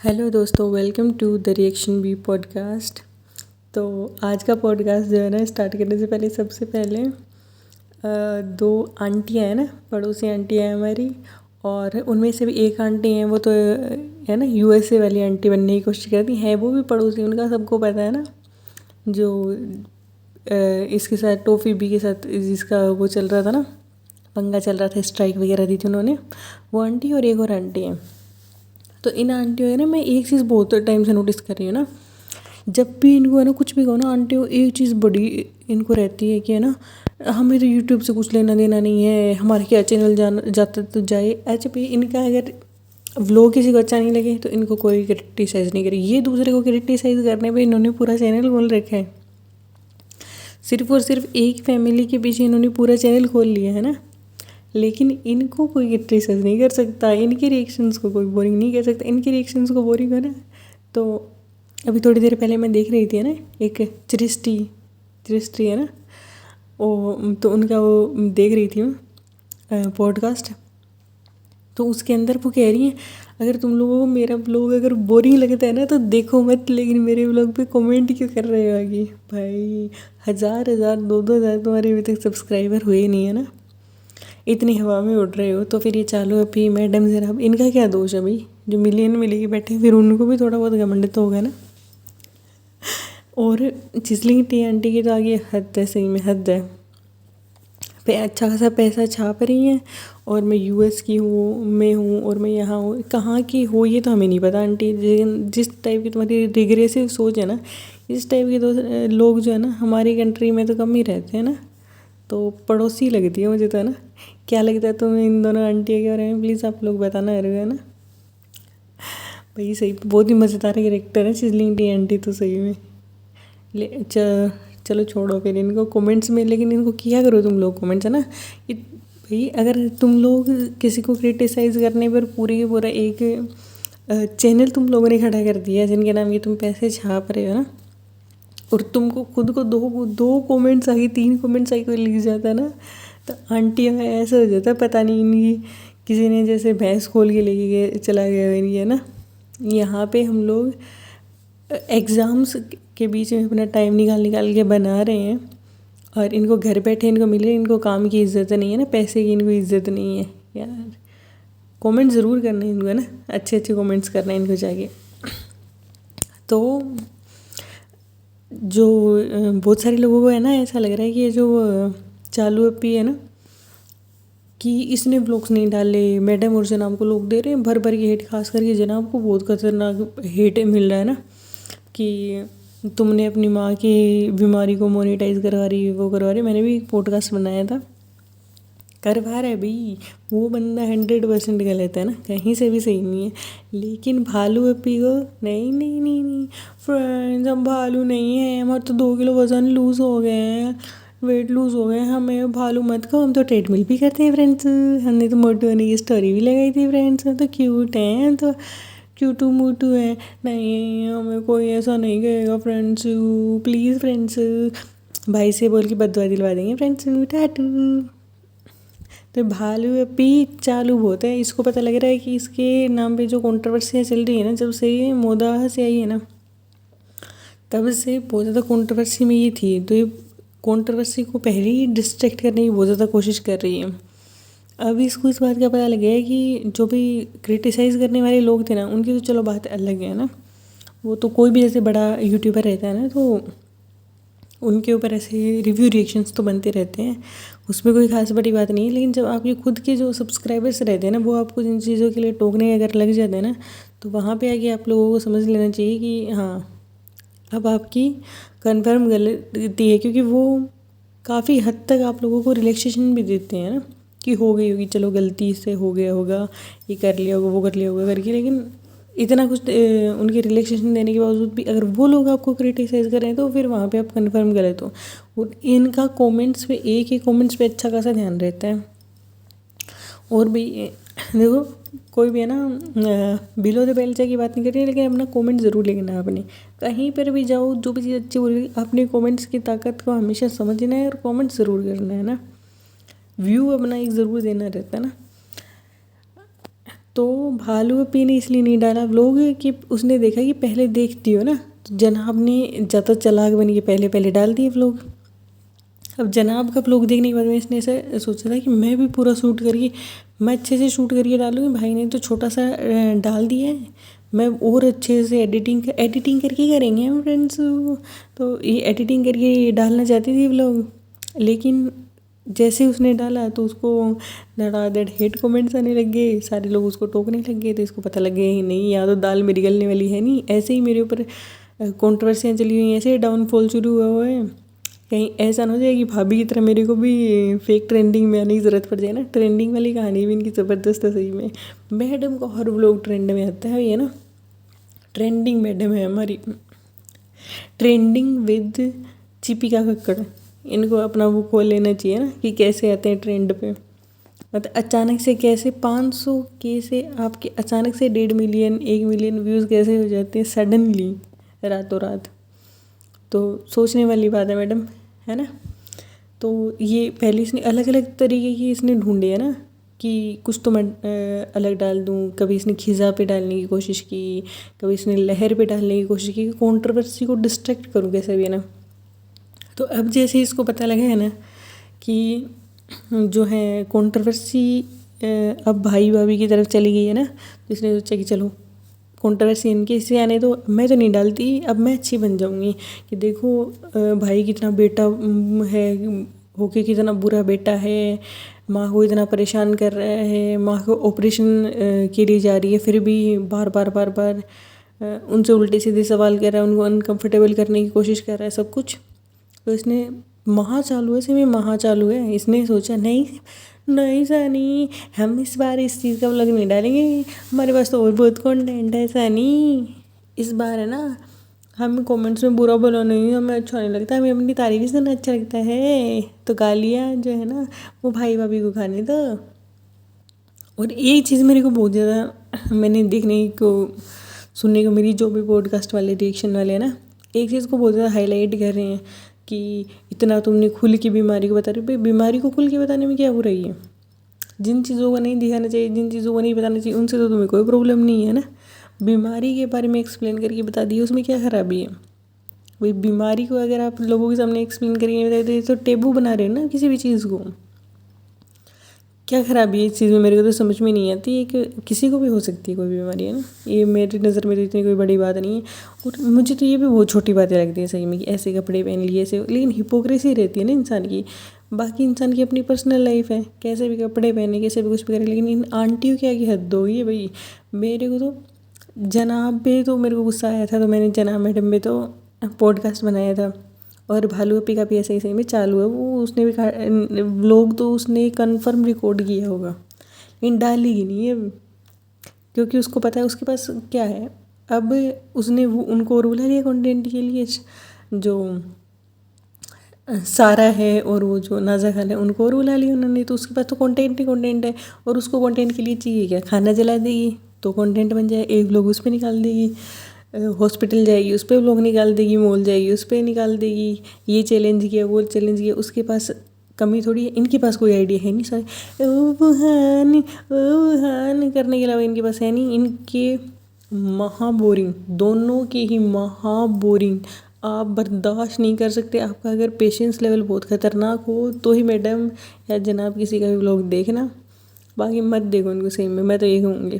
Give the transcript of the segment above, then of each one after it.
Hello दोस्तों, welcome to the reaction B podcast. तो आज का पॉडकास्ट जो है ना, स्टार्ट करने से पहले सबसे पहले दो आंटियाँ हैं ना, पड़ोसी आंटियाँ हैं हमारी। और उनमें से भी एक आंटी हैं, वो तो है ना यूएसए वाली आंटी बनने की कोशिश करती हैं। वो भी पड़ोसी, उनका सबको पता है ना, जो इसके साथ टॉफ़ी बी के साथ जिसका वो चल रहा था ना, पंगा चल रहा था, स्ट्राइक वगैरह दी थी उन्होंने, वो आंटी और एक और आंटी हैं। तो इन आंटियों है ना, मैं एक चीज़ बहुत टाइम से नोटिस कर रही हूँ ना, जब भी इनको है ना कुछ भी कहो ना, आंटियों एक चीज़ बड़ी इनको रहती है कि है ना, हमें तो यूट्यूब से कुछ लेना देना नहीं है, हमारे क्या चैनल जाता तो जाए। ऐसे भी इनका अगर व्लॉग किसी को अच्छा नहीं लगे तो इनको कोई क्रिटिसाइज़ नहीं करे। ये दूसरे को क्रिटिसाइज़ करने पे इन्होंने पूरा चैनल खोल रखा है। सिर्फ और सिर्फ एक फैमिली के पीछे इन्होंने पूरा चैनल खोल लिया है ना, लेकिन इनको कोई क्रिटिसाइज नहीं कर सकता, इनके रिएक्शंस को कोई बोरिंग नहीं कर सकता। इनके रिएक्शंस को बोरिंग है ना, तो अभी थोड़ी देर पहले मैं देख रही थी ना, एक चिरिस्टी है ना, वो तो उनका वो देख रही थी मैं पॉडकास्ट। तो उसके अंदर वो कह रही हैं, अगर तुम लोगों को मेरा ब्लॉग अगर बोरिंग लगता है ना तो देखो मत, लेकिन मेरे ब्लॉग पे कमेंट क्यों कर रहे हो आगे। भाई 1000 2,000 तुम्हारे अभी तक सब्सक्राइबर हुए नहीं है ना, इतनी हवा में उड़ रहे हो, तो फिर ये चालू अभी मैडम ज़रा, इनका क्या दोष है भाई, जो मिलियन में लेके बैठे फिर उनको भी थोड़ा बहुत घमंड तो होगा ना। और चिसलिंग टी आंटी की तो आगे हद है, सही में हद है। अच्छा खासा पैसा छाप रही हैं, और मैं यूएस की हूँ, मैं हूँ और मैं यहाँ हूँ, कहाँ की हो ये तो हमें नहीं पता आंटी। जिस टाइप की तुम्हारी रिग्रेसिव सोच है ना, इस टाइप के तो लोग जो है ना हमारी कंट्री में तो कम ही रहते हैं ना। तो पड़ोसी लगती है मुझे तो है ना। क्या लगता है तुम्हें इन दोनों आंटियों के बारे में, प्लीज़ आप लोग बताना है ना भाई। सही बहुत ही मज़ेदार कैरेक्टर है सिजलिंग टी आंटी तो, सही में। चलो छोड़ो फिर इनको कमेंट्स में, लेकिन इनको किया करो तुम लोग कमेंट्स है ना। भाई अगर तुम लोग किसी को क्रिटिसाइज़ करने पर पूरी की पूरा एक चैनल तुम लोगों ने खड़ा कर दिया जिनके नाम की तुम पैसे छाप रहे हो ना, और तुमको खुद को दो कमेंट्स आई, 3 कमेंट्स आई, कोई लिख जाता है ना, तो आंटियों में ऐसा हो जाता है, पता नहीं इनकी किसी ने जैसे भैंस खोल के लेके गए चला गया इनकी है ना। यहाँ पे हम लोग एग्ज़ाम्स के बीच में अपना टाइम निकाल के बना रहे हैं, और इनको घर बैठे इनको मिल रही है, इनको काम की इज़्ज़त नहीं है ना, पैसे की इनको इज़्ज़त नहीं है यार। कमेंट ज़रूर करना है इनको है ना, अच्छे कमेंट्स करना है इनको जाके। तो जो बहुत सारे लोगों को है ना, ऐसा लग रहा है कि ये जो चालू अपी है ना, कि इसने ब्लॉग्स नहीं डाले, मैडम और जनाब को लोग दे रहे हैं भर भर के हेट, खास करके जनाब को बहुत खतरनाक हेट मिल रहा है ना, कि तुमने अपनी माँ की बीमारी को मोनेटाइज करवा रही, वो करवा रही। मैंने भी एक पॉडकास्ट बनाया था, करवा रहा है भाई, वो बंदा 100% गलत है ना, कहीं से भी सही नहीं है। लेकिन भालू अपी को नहीं नहीं नहीं नहीं फ्रेंड्स, हम भालू नहीं है, हमारे तो 2 किलो वजन लूज़ हो गए हैं, वेट लूज़ हो गए, हमें भालू मत कहो, हम तो ट्रेडमिल भी करते हैं फ्रेंड्स, हमने तो मोटू होने की स्टोरी भी लगाई थी फ्रेंड्स, हम तो क्यूट हैं, हम तो क्यूटू मूटू है। नहीं, हमें कोई ऐसा नहीं कहेगा फ्रेंड्स, प्लीज़ फ्रेंड्स, भाई से बोल के बददुआ दिलवा देंगे फ्रेंड्स, टाटू। तो भालू अपी चालू बहुत है, इसको पता लग रहा है कि इसके नाम पे जो कंट्रोवर्सियाँ चल रही है ना, जब से ये मोदा से आई है ना, तब से बहुत ज़्यादा कंट्रोवर्सी में ये थी, तो ये कंट्रोवर्सी को पहले ही डिस्ट्रैक्ट करने की बहुत ज़्यादा कोशिश कर रही है। अब इसको इस बात का पता लग गया है कि जो भी क्रिटिसाइज़ करने वाले लोग थे ना, उनकी तो चलो बात अलग है ना, वो तो कोई भी जैसे बड़ा यूट्यूबर रहता है ना, तो उनके ऊपर ऐसे रिव्यू रिएक्शंस तो बनते रहते हैं, उसमें कोई खास बड़ी बात नहीं है। लेकिन जब आपके खुद के जो सब्सक्राइबर्स रहते हैं ना, वो आपको जिन चीज़ों के लिए टोकने अगर लग जाते हैं ना, तो वहाँ पे आके आप लोगों को समझ लेना चाहिए कि हाँ, अब आपकी कन्फर्म गलती है, क्योंकि वो काफ़ी हद तक आप लोगों को रिलैक्सेशन भी देते हैं ना, कि हो गई होगी, चलो गलती से हो गया होगा, ये कर लिया होगा, वो कर लिया होगा करके। लेकिन इतना कुछ उनके रिलैक्सेशन देने के बावजूद भी अगर वो लोग आपको क्रिटिसाइज़ कर रहे हैं, तो फिर वहाँ पे आप कन्फर्म गलत हो। और इनका कमेंट्स पे, एक ही कमेंट्स पे अच्छा खासा ध्यान रहता है। और भी देखो, कोई भी है ना बिलो द बेल्ट की बात नहीं कर रही है, लेकिन अपना कमेंट ज़रूर लिखना है अपने, कहीं पर भी जाओ, जो भी चीज़ अच्छी बोल रही, अपने कमेंट्स की ताकत को हमेशा समझना है और कमेंट ज़रूर करना है ना, व्यू अपना एक ज़रूर देना रहता है ना। तो भालू अपी ने इसलिए नहीं डाला व्लॉग कि उसने देखा कि पहले देखती हो ना, तो जनाब ने ज़्यादा चालाक बन के पहले पहले डाल दिए व्लॉग। अब जनाब का व्लॉग देखने के बाद में इसने ऐसा सोचा था कि मैं भी पूरा शूट करके, मैं अच्छे से शूट करके डालूँगी। भाई ने तो छोटा सा डाल दिया है, मैं और अच्छे से एडिटिंग करके करेंगे हम फ्रेंड्स। तो ये एडिटिंग करके डालना चाहती थी व्लॉग, लेकिन जैसे उसने डाला तो उसको धड़ाधड़ हेट कमेंट्स आने लग गए, सारे लोग उसको टोकने लग गए। तो इसको पता लग गया ही नहीं, यहाँ तो दाल मेरी गलने वाली है नहीं। ऐसे ही मेरे ऊपर कंट्रोवर्सियाँ चली हुई हैं, ऐसे ही डाउनफॉल शुरू हुआ हुआ है। कहीं ऐसा ना हो जाए कि भाभी की तरह मेरे को भी फेक ट्रेंडिंग में आने की ज़रूरत पड़ जाए ना। ट्रेंडिंग वाली कहानी भी इनकी ज़बरदस्त है सही में। मैडम को हर व्लॉग ट्रेंड में आता है ये ना, ट्रेंडिंग मैडम है हमारी, ट्रेंडिंग विद चिपिका कक्कड़। इनको अपना वो खोल लेना चाहिए ना कि कैसे आते हैं ट्रेंड पे। मतलब अचानक से कैसे 500 के से आपके अचानक से 1.5 मिलियन 1 मिलियन व्यूज़ कैसे हो जाते हैं सडनली, रातों रात। तो सोचने वाली बात है मैडम, है ना। तो ये पहले इसने अलग अलग तरीके की इसने ढूंढे है ना, कि कुछ तो मैं अलग डाल दूँ। कभी इसने खिज़ा पे डालने की कोशिश की, कभी इसने लहर पे डालने की कोशिश की, कंट्रोवर्सी को डिस्ट्रैक्ट करूँ कैसे भी है ना। तो अब जैसे इसको पता लगा है ना कि जो है कंट्रोवर्सी अब भाई भाभी की तरफ चली गई है ना, तो इसने सोचा कि चलो कंट्रोवर्सी इनके इससे आने तो मैं तो नहीं डालती, अब मैं अच्छी बन जाऊंगी। कि देखो भाई कितना बेटा है होके कितना बुरा बेटा है, माँ को इतना परेशान कर रहा है, माँ को ऑपरेशन के लिए जा रही है, फिर भी बार बार बार बार उनसे उल्टे सीधे सवाल कर रहा है, उनको अनकंफर्टेबल करने की कोशिश कर रहा है सब कुछ। तो इसने महा चालू है, में महा चालू है। इसने सोचा नहीं नहीं सनी, हम इस बार इस चीज़ का व्लॉग नहीं डालेंगे, हमारे पास तो और बहुत कंटेंट है सनी। इस बार है ना हम कमेंट्स में बुरा बोला नहीं, हमें अच्छा नहीं लगता, हमें अपनी तारीफ ही सुनना अच्छा लगता है। तो गालियाँ जो है ना वो भाई भाभी को खाने दो। और एक चीज़ मेरे को बहुत ज़्यादा मैंने देखने को सुनने को मेरी, जो भी पॉडकास्ट वाले रिएक्शन वाले हैं ना, एक चीज़ को बहुत ज़्यादा हाईलाइट कर रहे हैं कि इतना तुमने खुल के बीमारी को बता रहे हो। भाई बीमारी को खुल के बताने में क्या बुराई है। जिन चीज़ों को नहीं दिखाना चाहिए, जिन चीज़ों को नहीं बताना चाहिए, उनसे तो तुम्हें कोई प्रॉब्लम नहीं है ना। बीमारी के बारे में एक्सप्लेन करके बता दिए, उसमें क्या खराबी है। वही बीमारी को अगर आप लोगों के सामने एक्सप्लेन करेंगे बताइए तो ये तो टेबू बना रहे हैं ना किसी भी चीज़ को। क्या खराबी है इस चीज़ में, मेरे को तो समझ में नहीं आती है कि किसी को भी हो सकती है कोई बीमारी, है ना। ये मेरी नज़र में तो इतनी कोई बड़ी बात नहीं है। और मुझे तो ये भी बहुत छोटी बातें लगती है सही में, कि ऐसे कपड़े पहन लिए ऐसे, लेकिन हिपोक्रेसी रहती है ना इंसान की। बाकी इंसान की अपनी पर्सनल लाइफ है, कैसे भी कपड़े पहने कैसे भी कुछ भी करे, लेकिन इन आंटियों की आगे हद हो गई है भाई। मेरे को तो जनाब पे तो मेरे को गुस्सा आया था, तो मैंने जनाब मैडम पे तो पॉडकास्ट बनाया था। और भालू अपी का भी ऐसे ही सही में चालू है, वो उसने भी व्लॉग तो उसने कंफर्म रिकॉर्ड किया होगा, लेकिन डालेगी नहीं है क्योंकि उसको पता है उसके पास क्या है। अब उसने वो उनको और बुला लिया कंटेंट के लिए, जो सारा है और वो जो नाजा खान है उनको और बुला लिया उन्होंने। तो उसके पास तो कंटेंट ही कंटेंट है, और उसको कंटेंट के लिए चाहिए क्या, खाना जला देगी तो कंटेंट बन जाए, एक व्लॉग उस पर निकाल देगी, हॉस्पिटल जाएगी उस पर व्लॉग निकाल देगी, मॉल जाएगी उस पर निकाल देगी, ये चैलेंज किया वो चैलेंज किया। उसके पास कमी थोड़ी है, इनके पास कोई आइडिया है नहीं सारे ओ बुहान करने के अलावा इनके पास है नहीं। इनके महा बोरिंग, दोनों के ही महा बोरिंग, आप बर्दाश्त नहीं कर सकते। आपका अगर पेशेंस लेवल बहुत ख़तरनाक हो तो ही मैडम या जनाब किसी का भी व्लॉग देखना, बाकी मत देखो उनको सही में, मैं तो ये कहूँगी।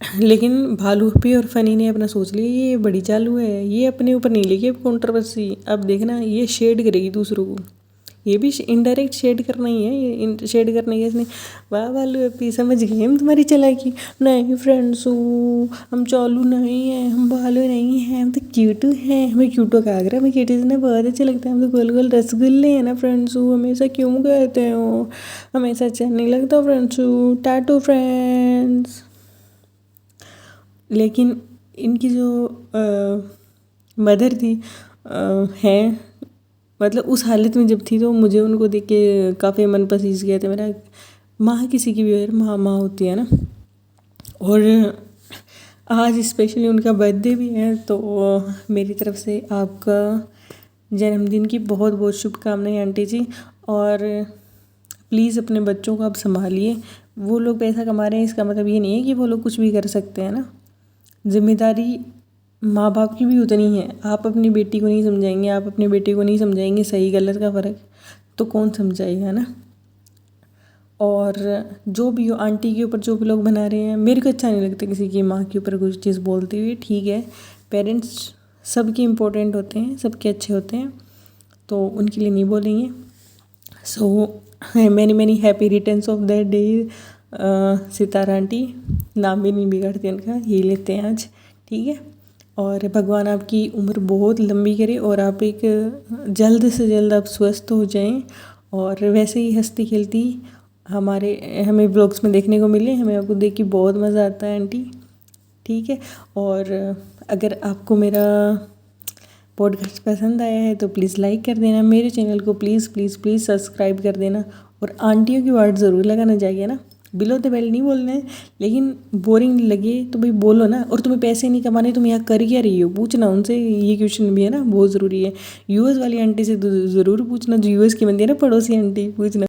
लेकिन भालू अपी और फनी ने अपना सोच लिया, ये बड़ी चालू है, ये अपने ऊपर नहीं लेगी अब कंट्रोवर्सी। अब देखना ये शेड करेगी दूसरों को, ये भी इनडायरेक्ट शेड करना ही है, ये शेड करने के इसने। वाह भालू अपी समझ गए हम तुम्हारी चालाकी। नहीं फ्रेंड्स हम चालू नहीं है, हम भालू नहीं हैं, हम तो क्यूटू हैं। हमें क्यूटो का आगरा, हमें क्यूटीज ने बहुत अच्छा लगता है, हम तो गोल गोल रसगुल्ले हैं ना फ्रेंड्स, हमेशा क्यों कहते हो, हमेशा अच्छा नहीं लगता फ्रेंड्स, टाटू फ्रेंड्स। लेकिन इनकी जो मदर थी हैं, मतलब उस हालत में जब थी तो मुझे उनको देख के काफ़ी मन पसीज गया था मेरा। माँ किसी की भी यार माँ माँ होती है ना। और आज स्पेशली उनका बर्थडे भी है, तो मेरी तरफ से आपका जन्मदिन की बहुत बहुत शुभकामनाएं आंटी जी। और प्लीज़ अपने बच्चों को आप संभालिए। वो लोग पैसा कमा रहे हैं इसका मतलब ये नहीं है कि वो लोग कुछ भी कर सकते हैं ना। जिम्मेदारी माँ बाप की भी उतनी है। आप अपनी बेटी को नहीं समझाएंगे, आप अपने बेटे को नहीं समझाएंगे सही गलत का फ़र्क, तो कौन समझाएगा ना। और जो भी हो, आंटी के ऊपर जो भी लोग बना रहे हैं, मेरे को अच्छा नहीं लगता किसी की माँ के ऊपर कुछ चीज़ बोलते हुए। ठीक है, पेरेंट्स सबके इम्पोर्टेंट होते हैं, सबके अच्छे होते हैं, तो उनके लिए नहीं बोलेंगे। So many many happy returns of that day Sitara aunty. नाम भी नहीं बिगाड़ते उनका, यही लेते हैं आज। ठीक है, और भगवान आपकी उम्र बहुत लंबी करे और आप एक जल्द से जल्द आप स्वस्थ हो जाएं और वैसे ही हंसती खेलती हमें व्लॉग्स में देखने को मिले। हमें आपको देख के बहुत मज़ा आता है आंटी। ठीक है, और अगर आपको मेरा पॉडकास्ट पसंद आया है तो प्लीज़ लाइक कर देना, मेरे चैनल को प्लीज़ प्लीज़ प्लीज़ सब्सक्राइब कर देना, और आंटियों की वर्ड ज़रूर लगाना चाहिए ना। बिलो द बेल नहीं बोलना है, लेकिन बोरिंग लगे तो भाई बोलो ना। और तुम्हें पैसे नहीं कमाने, तुम यहाँ कर क्या रही हो, पूछना उनसे। ये क्वेश्चन भी है ना, बहुत ज़रूरी है। यूएस वाली आंटी से ज़रूर पूछना, जो यूएस की बनती है ना, पड़ोसी आंटी, पूछना।